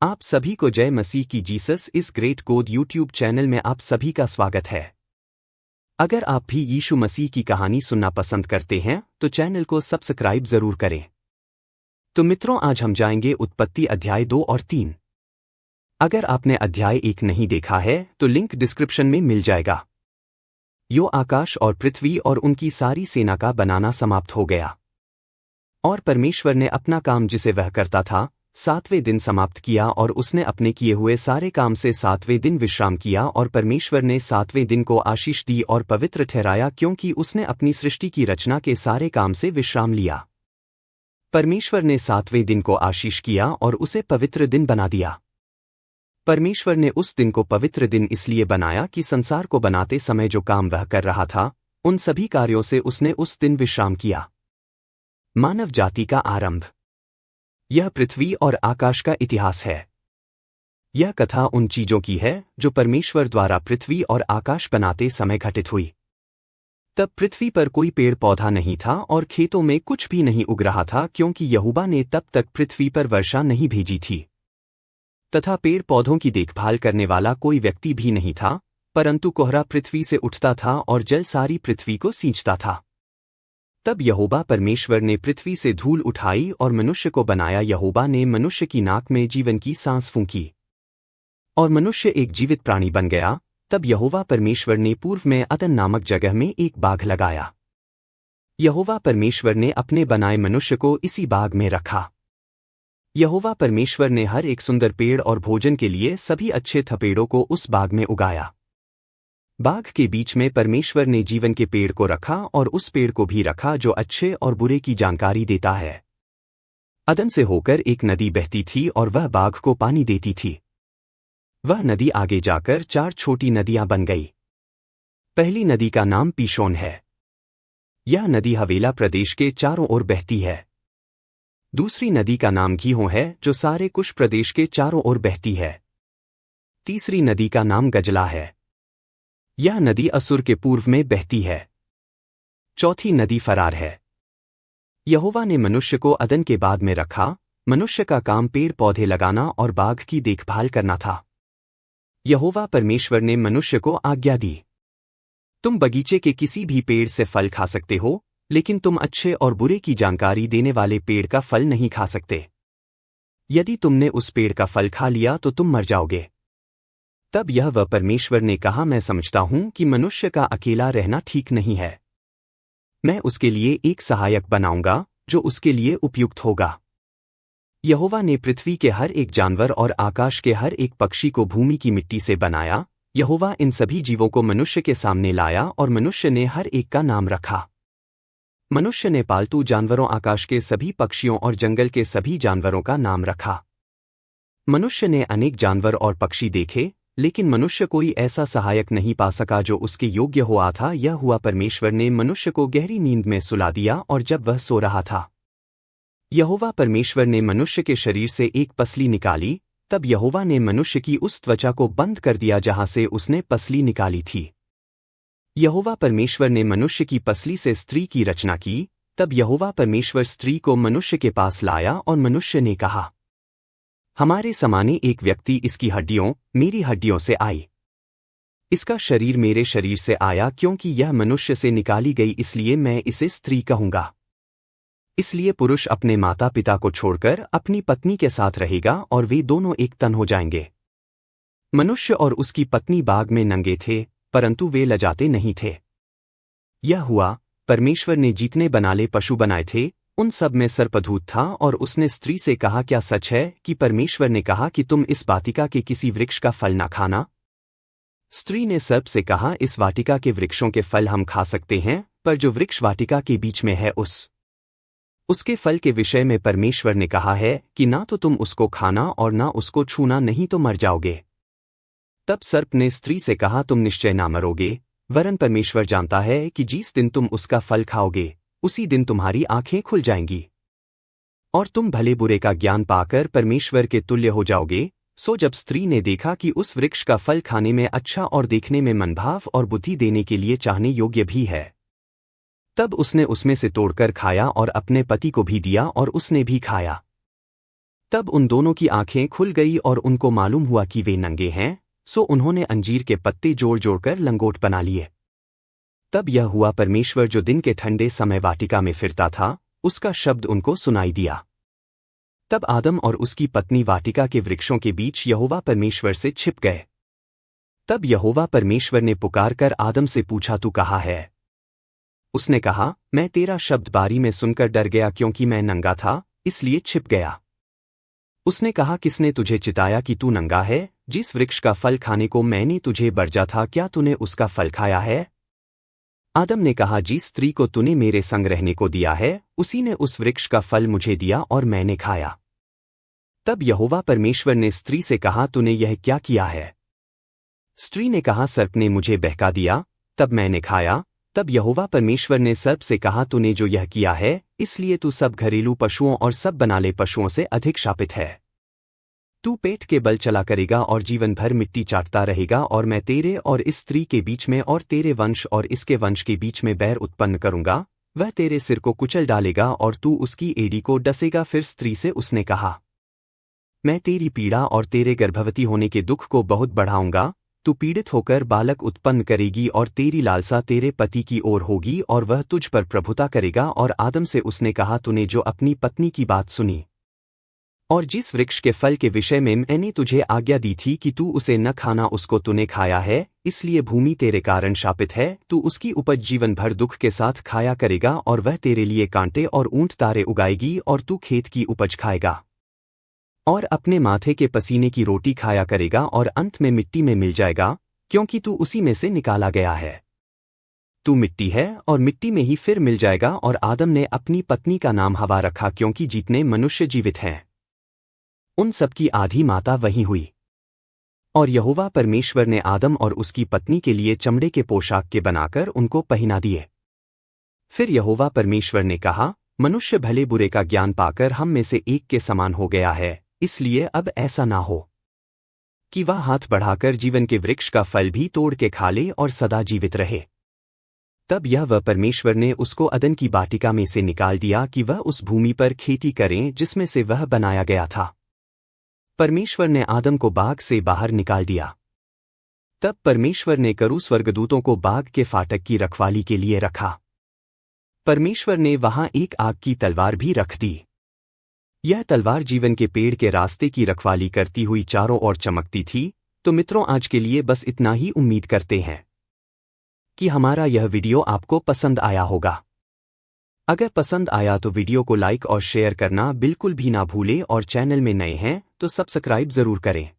आप सभी को जय मसीह की जीसस इस ग्रेट कोड यूट्यूब चैनल में आप सभी का स्वागत है। अगर आप भी यीशु मसीह की कहानी सुनना पसंद करते हैं तो चैनल को सब्सक्राइब जरूर करें। तो मित्रों, आज हम जाएंगे उत्पत्ति अध्याय 2 और 3। अगर आपने अध्याय 1 नहीं देखा है तो लिंक डिस्क्रिप्शन में मिल जाएगा। यो आकाश और पृथ्वी और उनकी सारी सेना का बनाना समाप्त हो गया। और परमेश्वर ने अपना काम जिसे वह करता था 7वें दिन समाप्त किया और उसने अपने किए हुए सारे काम से 7वें दिन विश्राम किया। और परमेश्वर ने 7वें दिन को आशीष दी और पवित्र ठहराया, क्योंकि उसने अपनी सृष्टि की रचना के सारे काम से विश्राम लिया। परमेश्वर ने 7वें दिन को आशीष किया और उसे पवित्र दिन बना दिया। परमेश्वर ने उस दिन को पवित्र दिन इसलिए बनाया कि संसार को बनाते समय जो काम वह कर रहा था उन सभी कार्यों से उसने उस दिन विश्राम किया। मानव जाति का आरंभ। यह पृथ्वी और आकाश का इतिहास है। यह कथा उन चीजों की है जो परमेश्वर द्वारा पृथ्वी और आकाश बनाते समय घटित हुई। तब पृथ्वी पर कोई पेड़ पौधा नहीं था और खेतों में कुछ भी नहीं उग रहा था, क्योंकि यहोवा ने तब तक पृथ्वी पर वर्षा नहीं भेजी थी। तथा पेड़ पौधों की देखभाल करने वाला कोई व्यक्ति भी नहीं था, परंतु कोहरा पृथ्वी से उठता था और जल सारी पृथ्वी को सींचता था। तब यहोवा परमेश्वर ने पृथ्वी से धूल उठाई और मनुष्य को बनाया। यहोवा ने मनुष्य की नाक में जीवन की सांस फूंकी और मनुष्य एक जीवित प्राणी बन गया। तब यहोवा परमेश्वर ने पूर्व में अदन नामक जगह में एक बाग लगाया। यहोवा परमेश्वर ने अपने बनाए मनुष्य को इसी बाग में रखा। यहोवा परमेश्वर ने हर एक सुंदर पेड़ और भोजन के लिए सभी अच्छे थपेड़ों को उस बाग में उगाया। बाग के बीच में परमेश्वर ने जीवन के पेड़ को रखा और उस पेड़ को भी रखा जो अच्छे और बुरे की जानकारी देता है। अदन से होकर एक नदी बहती थी और वह बाग को पानी देती थी। वह नदी आगे जाकर 4 छोटी नदियां बन गई। पहली नदी का नाम पीशोन है। यह नदी हवेला प्रदेश के चारों ओर बहती है। दूसरी नदी का नाम गीहों है, जो सारे कुश प्रदेश के चारों ओर बहती है। तीसरी नदी का नाम गजला है। यह नदी असुर के पूर्व में बहती है। चौथी नदी फरार है। यहोवा ने मनुष्य को अदन के बाद में रखा। मनुष्य का काम पेड़ पौधे लगाना और बाग की देखभाल करना था। यहोवा परमेश्वर ने मनुष्य को आज्ञा दी, तुम बगीचे के किसी भी पेड़ से फल खा सकते हो, लेकिन तुम अच्छे और बुरे की जानकारी देने वाले पेड़ का फल नहीं खा सकते। यदि तुमने उस पेड़ का फल खा लिया तो तुम मर जाओगे। तब यह वह परमेश्वर ने कहा, मैं समझता हूं कि मनुष्य का अकेला रहना ठीक नहीं है। मैं उसके लिए एक सहायक बनाऊंगा जो उसके लिए उपयुक्त होगा। यहोवा ने पृथ्वी के हर एक जानवर और आकाश के हर एक पक्षी को भूमि की मिट्टी से बनाया। यहोवा इन सभी जीवों को मनुष्य के सामने लाया और मनुष्य ने हर एक का नाम रखा। मनुष्य ने पालतू जानवरों, आकाश के सभी पक्षियों और जंगल के सभी जानवरों का नाम रखा। मनुष्य ने अनेक जानवर और पक्षी देखे, लेकिन मनुष्य कोई ऐसा सहायक नहीं पा सका जो उसके योग्य हुआ था। यह हुआ परमेश्वर ने मनुष्य को गहरी नींद में सुला दिया, और जब वह सो रहा था यहोवा परमेश्वर ने मनुष्य के शरीर से एक पसली निकाली। तब यहोवा ने मनुष्य की उस त्वचा को बंद कर दिया जहां से उसने पसली निकाली थी। यहोवा परमेश्वर ने मनुष्य की पसली से स्त्री की रचना की। तब यहोवा परमेश्वर स्त्री को मनुष्य के पास लाया और मनुष्य ने कहा, हमारे समाने एक व्यक्ति इसकी हड्डियों मेरी हड्डियों से आई। इसका शरीर मेरे शरीर से आया, क्योंकि यह मनुष्य से निकाली गई, इसलिए मैं इसे स्त्री कहूंगा। इसलिए पुरुष अपने माता पिता को छोड़कर अपनी पत्नी के साथ रहेगा और वे दोनों एक तन हो जाएंगे। मनुष्य और उसकी पत्नी बाग में नंगे थे, परंतु वे लजाते नहीं थे। यह हुआ, परमेश्वर ने जितने बनाले पशु बनाए थे उन सब में सर्पदूत था, और उसने स्त्री से कहा, क्या सच है कि परमेश्वर ने कहा कि तुम इस वाटिका के किसी वृक्ष का फल ना खाना? स्त्री ने सर्प से कहा, इस वाटिका के वृक्षों के फल हम खा सकते हैं, पर जो वृक्ष वाटिका के बीच में है उसके फल के विषय में परमेश्वर ने कहा है कि ना तो तुम उसको खाना और ना उसको छूना, नहीं तो मर जाओगे। तब सर्प ने स्त्री से कहा, तुम निश्चय ना मरोगे, वरन परमेश्वर जानता है कि जिस दिन तुम उसका फल खाओगे उसी दिन तुम्हारी आंखें खुल जाएंगी और तुम भले बुरे का ज्ञान पाकर परमेश्वर के तुल्य हो जाओगे। सो जब स्त्री ने देखा कि उस वृक्ष का फल खाने में अच्छा और देखने में मनभाव और बुद्धि देने के लिए चाहने योग्य भी है, तब उसने उसमें से तोड़कर खाया और अपने पति को भी दिया और उसने भी खाया। तब उन दोनों की आंखें खुल गई और उनको मालूम हुआ कि वे नंगे हैं, सो उन्होंने अंजीर के पत्ते जोड़ जोड़कर लंगोट बना लिए। तब यह हुआ, परमेश्वर जो दिन के ठंडे समय वाटिका में फिरता था, उसका शब्द उनको सुनाई दिया। तब आदम और उसकी पत्नी वाटिका के वृक्षों के बीच यहोवा परमेश्वर से छिप गए। तब यहोवा परमेश्वर ने पुकारकर आदम से पूछा, तू कहाँ है? उसने कहा, मैं तेरा शब्द बारी में सुनकर डर गया, क्योंकि मैं नंगा था, इसलिए छिप गया। उसने कहा, किसने तुझे चिताया कि तू नंगा है? जिस वृक्ष का फल खाने को मैंने तुझे बरजा था, क्या तूने उसका फल खाया है? आदम ने कहा, जिस स्त्री को तूने मेरे संग रहने को दिया है, उसी ने उस वृक्ष का फल मुझे दिया और मैंने खाया। तब यहोवा परमेश्वर ने स्त्री से कहा, तूने यह क्या किया है? स्त्री ने कहा, सर्प ने मुझे बहका दिया, तब मैंने खाया। तब यहोवा परमेश्वर ने सर्प से कहा, तूने जो यह किया है, इसलिए तू सब घरेलू पशुओं और सब बनाले पशुओं से अधिक शापित है। तू पेट के बल चला करेगा और जीवन भर मिट्टी चाटता रहेगा, और मैं तेरे और इस स्त्री के बीच में और तेरे वंश और इसके वंश के बीच में बैर उत्पन्न करूंगा। वह तेरे सिर को कुचल डालेगा और तू उसकी एड़ी को डसेगा। फिर स्त्री से उसने कहा, मैं तेरी पीड़ा और तेरे गर्भवती होने के दुख को बहुत बढ़ाऊंगा। तू पीड़ित होकर बालक उत्पन्न करेगी और तेरी लालसा तेरे पति की ओर होगी और वह तुझ पर प्रभुता करेगा। और आदम से उसने कहा, तूने जो अपनी पत्नी की बात सुनी और जिस वृक्ष के फल के विषय में मैंने तुझे आज्ञा दी थी कि तू उसे न खाना, उसको तूने खाया है, इसलिए भूमि तेरे कारण शापित है। तू उसकी उपज जीवन भर दुख के साथ खाया करेगा, और वह तेरे लिए कांटे और ऊंट तारे उगाएगी, और तू खेत की उपज खाएगा और अपने माथे के पसीने की रोटी खाया करेगा, और अंत में मिट्टी में मिल जाएगा, क्योंकि तू उसी में से निकाला गया है। तू मिट्टी है और मिट्टी में ही फिर मिल जाएगा। और आदम ने अपनी पत्नी का नाम हवा रखा, क्योंकि जितने मनुष्य जीवित हैं उन सबकी आधी माता वही हुई। और यहोवा परमेश्वर ने आदम और उसकी पत्नी के लिए चमड़े के पोशाक के बनाकर उनको पहना दिए। फिर यहोवा परमेश्वर ने कहा, मनुष्य भले बुरे का ज्ञान पाकर हम में से एक के समान हो गया है, इसलिए अब ऐसा ना हो कि वह हाथ बढ़ाकर जीवन के वृक्ष का फल भी तोड़ के खा ले और सदा जीवित रहे। तब यह परमेश्वर ने उसको अदन की वाटिका में से निकाल दिया कि वह उस भूमि पर खेती करें जिसमें से वह बनाया गया था। परमेश्वर ने आदम को बाग से बाहर निकाल दिया। तब परमेश्वर ने करू स्वर्गदूतों को बाग के फाटक की रखवाली के लिए रखा। परमेश्वर ने वहां एक आग की तलवार भी रख दी। यह तलवार जीवन के पेड़ के रास्ते की रखवाली करती हुई चारों ओर चमकती थी। तो मित्रों, आज के लिए बस इतना ही। उम्मीद करते हैं कि हमारा यह वीडियो आपको पसंद आया होगा। अगर पसंद आया तो वीडियो को लाइक और शेयर करना बिल्कुल भी ना भूलें, और चैनल में नए हैं तो सब्सक्राइब जरूर करें।